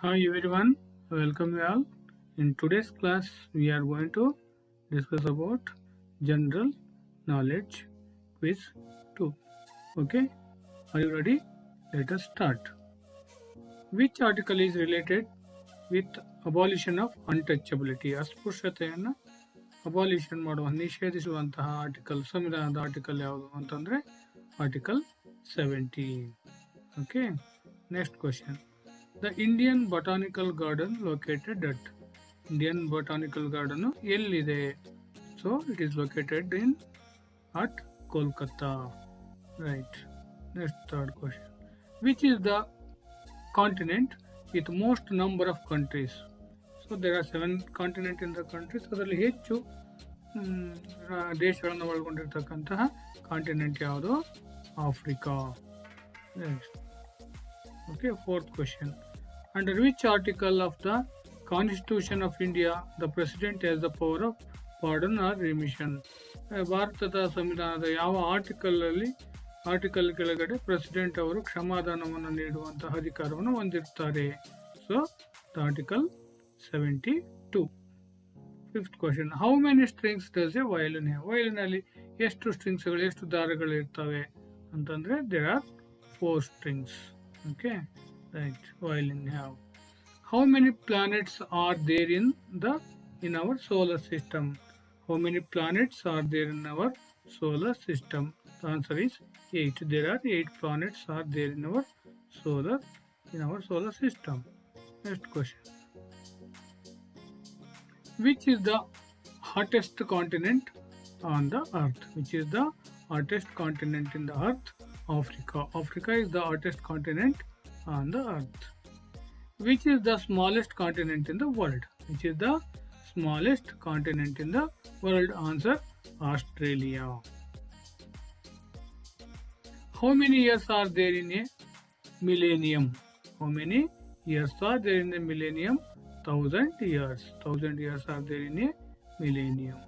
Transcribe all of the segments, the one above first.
Hi everyone, welcome you all. In today's class, we are going to discuss about general knowledge quiz 2. Okay, are you ready? Let us start. Which article is related with abolition of untouchability? ಅಸ್ಪೃಶ್ಯತೆಯನ್ನು abolition ಮಾಡುವ ನಿಷೇಧಿಸುವಂತಹ article ಸಂವಿಧಾನದ article ಯಾವುದು ಅಂತಂದ್ರೆ article 17. Okay, next question. The Indian Botanical Garden located at Indian Botanical Garden ಎಲ್ಲಿದೆ? So it is located at Kolkata. Right. Next third question. Which is the continent with most number of countries? So there are 7 continents in the countries. ಅದರಲ್ಲಿ ಹೆಚ್ಚು ದೇಶಗಳನ್ನು ಒಳಗೊಂಡಿರ್ತಕ್ಕಂತಹ continent ಯಾವುದು? Africa. Next. Okay, fourth question. Under which article of the Constitution of India the President has the power of pardon or remission? ಭಾರತದ ಸಂವಿಧಾನದ ಯಾವ article ಕೆಳಗಡೆ president ಅವರು ಕ್ಷಮಾದಾನವನ್ನು ನೀಡುವಂತಹ ಅಧಿಕಾರವನ್ನು ಹೊಂದಿರುತ್ತಾರೆ? So article 72. Fifth question. How many strings does A violin have? ವಯಲಿನಲ್ಲಿ ಎಷ್ಟು ಸ್ಟ್ರಿಂಗ್ಸ್ಗಳು, ಎಷ್ಟು ದಾರಗಳು ಇರ್ತವೆ ಅಂತಂದ್ರೆ there are 4 strings. Okay, right. Violin have. How many planets are there in our solar system? How many planets are there in our solar system? The answer is 8. There are 8 planets are there in our solar system. Next question. Which is the hottest continent on the earth? Which is the hottest continent in the earth? Africa. Africa is the hottest continent on the earth. Which is the smallest continent in the world? Which is the smallest continent in the world? Answer: Australia. How many years are there in a millennium? How many years are there in a millennium? 1000 years. 1000 years are there in a millennium.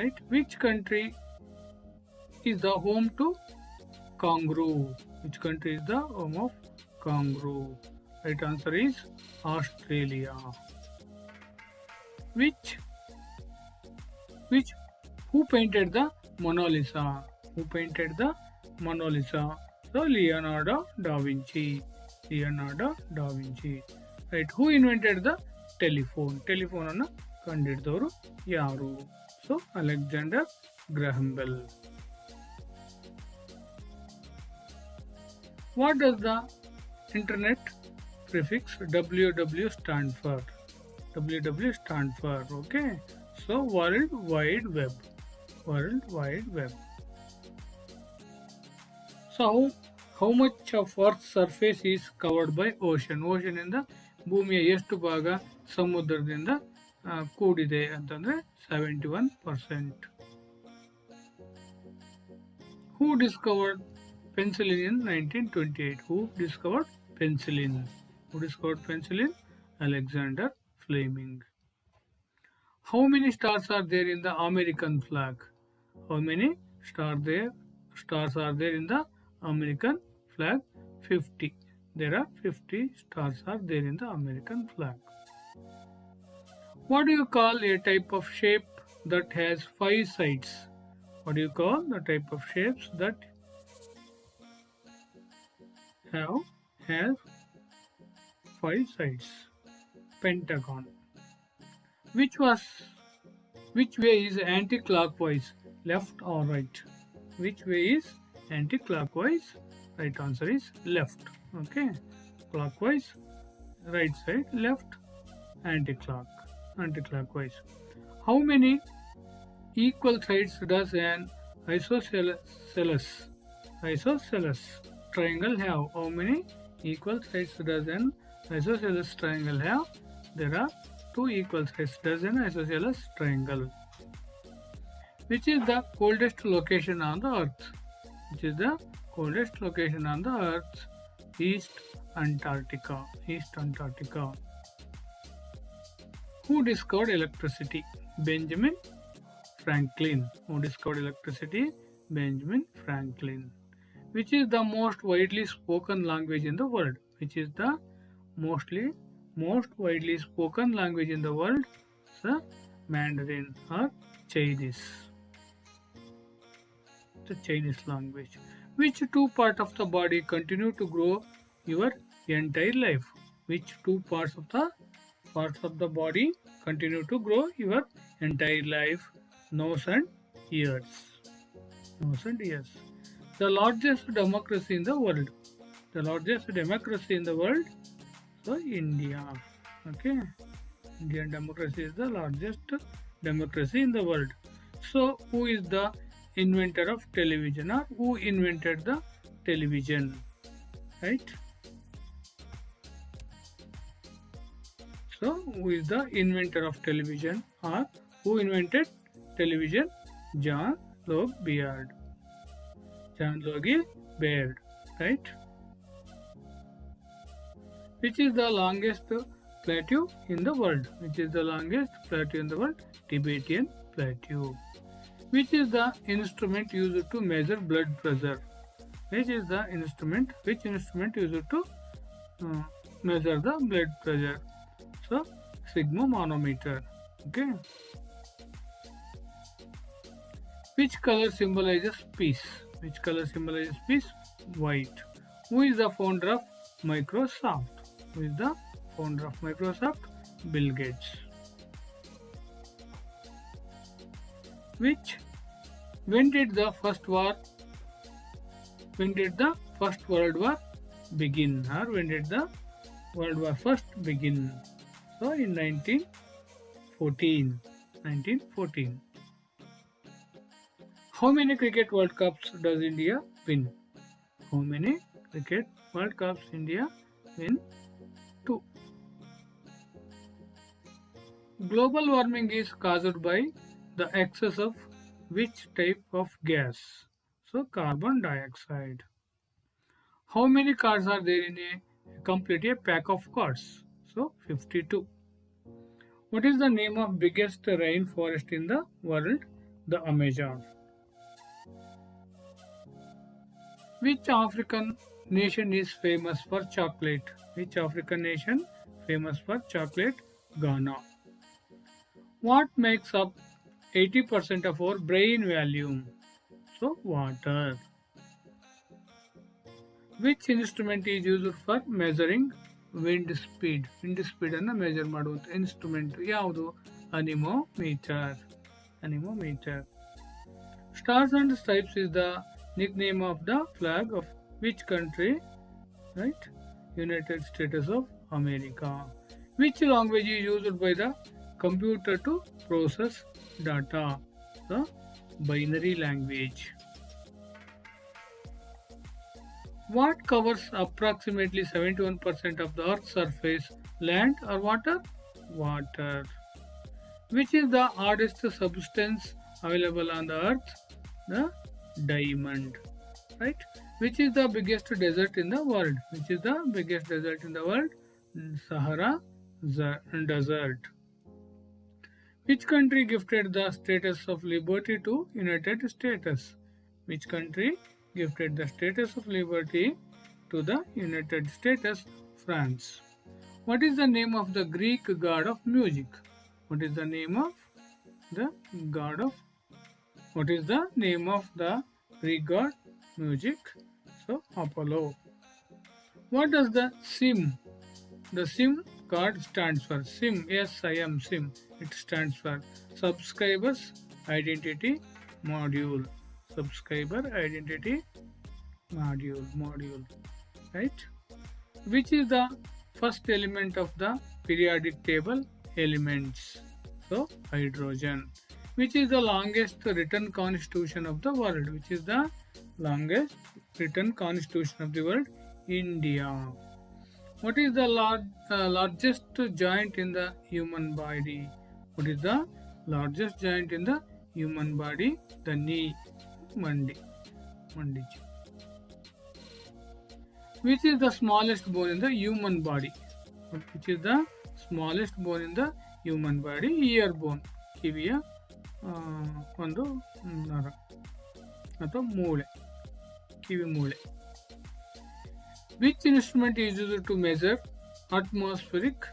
Right? Which country is the home to kangaroo? Which country is the home of kangaroo? Right answer is Australia. Who painted the Mona Lisa? Who painted the Mona Lisa? So Leonardo da Vinci. Leonardo da Vinci. Right. Who invented the telephone? Telephone ಅನ್ನು ಕಂಡುಹಿಡಿದವರು ಯಾರು? So Alexander Graham Bell. What does the internet prefix www stand for? www stand for, okay? So World Wide Web. World Wide Web. So how much of Earth's surface is covered by ocean? Ocean ಇಂದ ಭೂಮಿಯ ಎಷ್ಟು ಭಾಗ ಸಮುದ್ರದಿಂದ ಕೂಡಿದೆ ಅಂತಂದ್ರೆ 71%. Who discovered penicillin in 1928? Who discovered penicillin? Alexander Fleming. How many stars are there in the American flag? How many stars are there in the American flag? 50. There are 50 stars are there in the American flag. What do you call a type of shape that has 5 sides? What do you call the type of shapes that have 5 sides? Pentagon. Which way is anti-clockwise? Left or right? Which way is anti-clockwise? Right answer is left. Okay. Clockwise, right side, left, anti-clockwise. How many equal sides does an isosceles triangle have? How many equal sides does an isosceles triangle have? There are 2 equal sides does an isosceles triangle. Which is the coldest location on the earth? Which is the coldest location on the earth? East Antarctica. Who discovered electricity? Benjamin Franklin. Who discovered electricity? Benjamin Franklin. Which is the most widely spoken language in the world? Which is the mostly most widely spoken language in the world? The Mandarin or Chinese. The Chinese language. Which two parts of the body continue to grow your entire life? Which two parts of the body continue to grow your entire life? Nose and ears. Nose and ears. The largest democracy in the world. The largest democracy in the world. So India. Okay. Indian democracy is the largest democracy in the world. So who is the inventor of television, or who invented the television? Right? So who is the inventor of television, or who invented television? John Logie Baird. John Logie Baird. Right? Which is the longest plateau in the world? Which is the longest plateau in the world? Tibetan Plateau. Which is the instrument used to measure blood pressure? Which instrument used to measure the blood pressure? So, sphygmomanometer. Okay. Which color symbolizes peace? Which color symbolizes peace? White. Who is the founder of Microsoft? Who is the founder of Microsoft? Bill Gates. When did the first World War begin? Or when did the World War first begin? So in 1914. 1914. How many cricket World Cups does India win? How many cricket World Cups India win? 2. Global warming is caused by the excess of which type of gas? So carbon dioxide. How many cards are there in a pack of cards? So 52. What is the name of biggest rainforest in the world? The Amazon. Which African nation is famous for chocolate? Which African nation famous for chocolate? Ghana. What makes up 80% of our brain volume? So water. Which instrument is used for measuring wind speed? Wind speed ಅನ್ನು measure ಮಾಡುವಂತ instrument ಯಾವುದು? Anemometer. Anemometer. Stars and Stripes is the nickname of the flag of which country? Right? United States of America. Which language is used by the computer to process data? The binary language. What covers approximately 71% of the Earth's surface? Land or water? Water. Which is the hardest substance available on the Earth? The diamond. Right? Which is the biggest desert in the world? Which is the biggest desert in the world? Sahara Desert. Which country gifted the status of liberty to United States? Which country gifted the status of liberty to the United States? France. What is the name of the Greek god of music? What is the name of the Greek god music? So Apollo. What does the SIM card stands for? SIM, SIM. It stands for Subscribers Identity Module. Subscriber Identity Module. Right? Which is the first element of the periodic table? Elements. So hydrogen. Which is the longest written constitution of the world? Which is the longest written constitution of the world? India. What is the largest joint in the human body? What is the largest joint in the human body? The knee. Mandi. Which is the smallest bone in the human body? Which is the smallest bone in the human body? Ear bone. ಕಿವಿಯ ಒಂದು ನರ ಅಥವಾ ಮೂಳೆ, ಕಿವಿ ಮೂಳೆ. Which instrument is used to measure atmospheric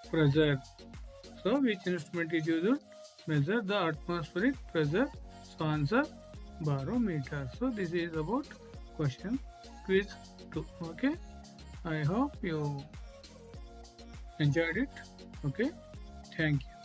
pressure. So which instrument is used to measure the atmospheric pressure? So answer barometer. So this is about question quiz 2. Okay, I hope you enjoyed it. Okay, thank you.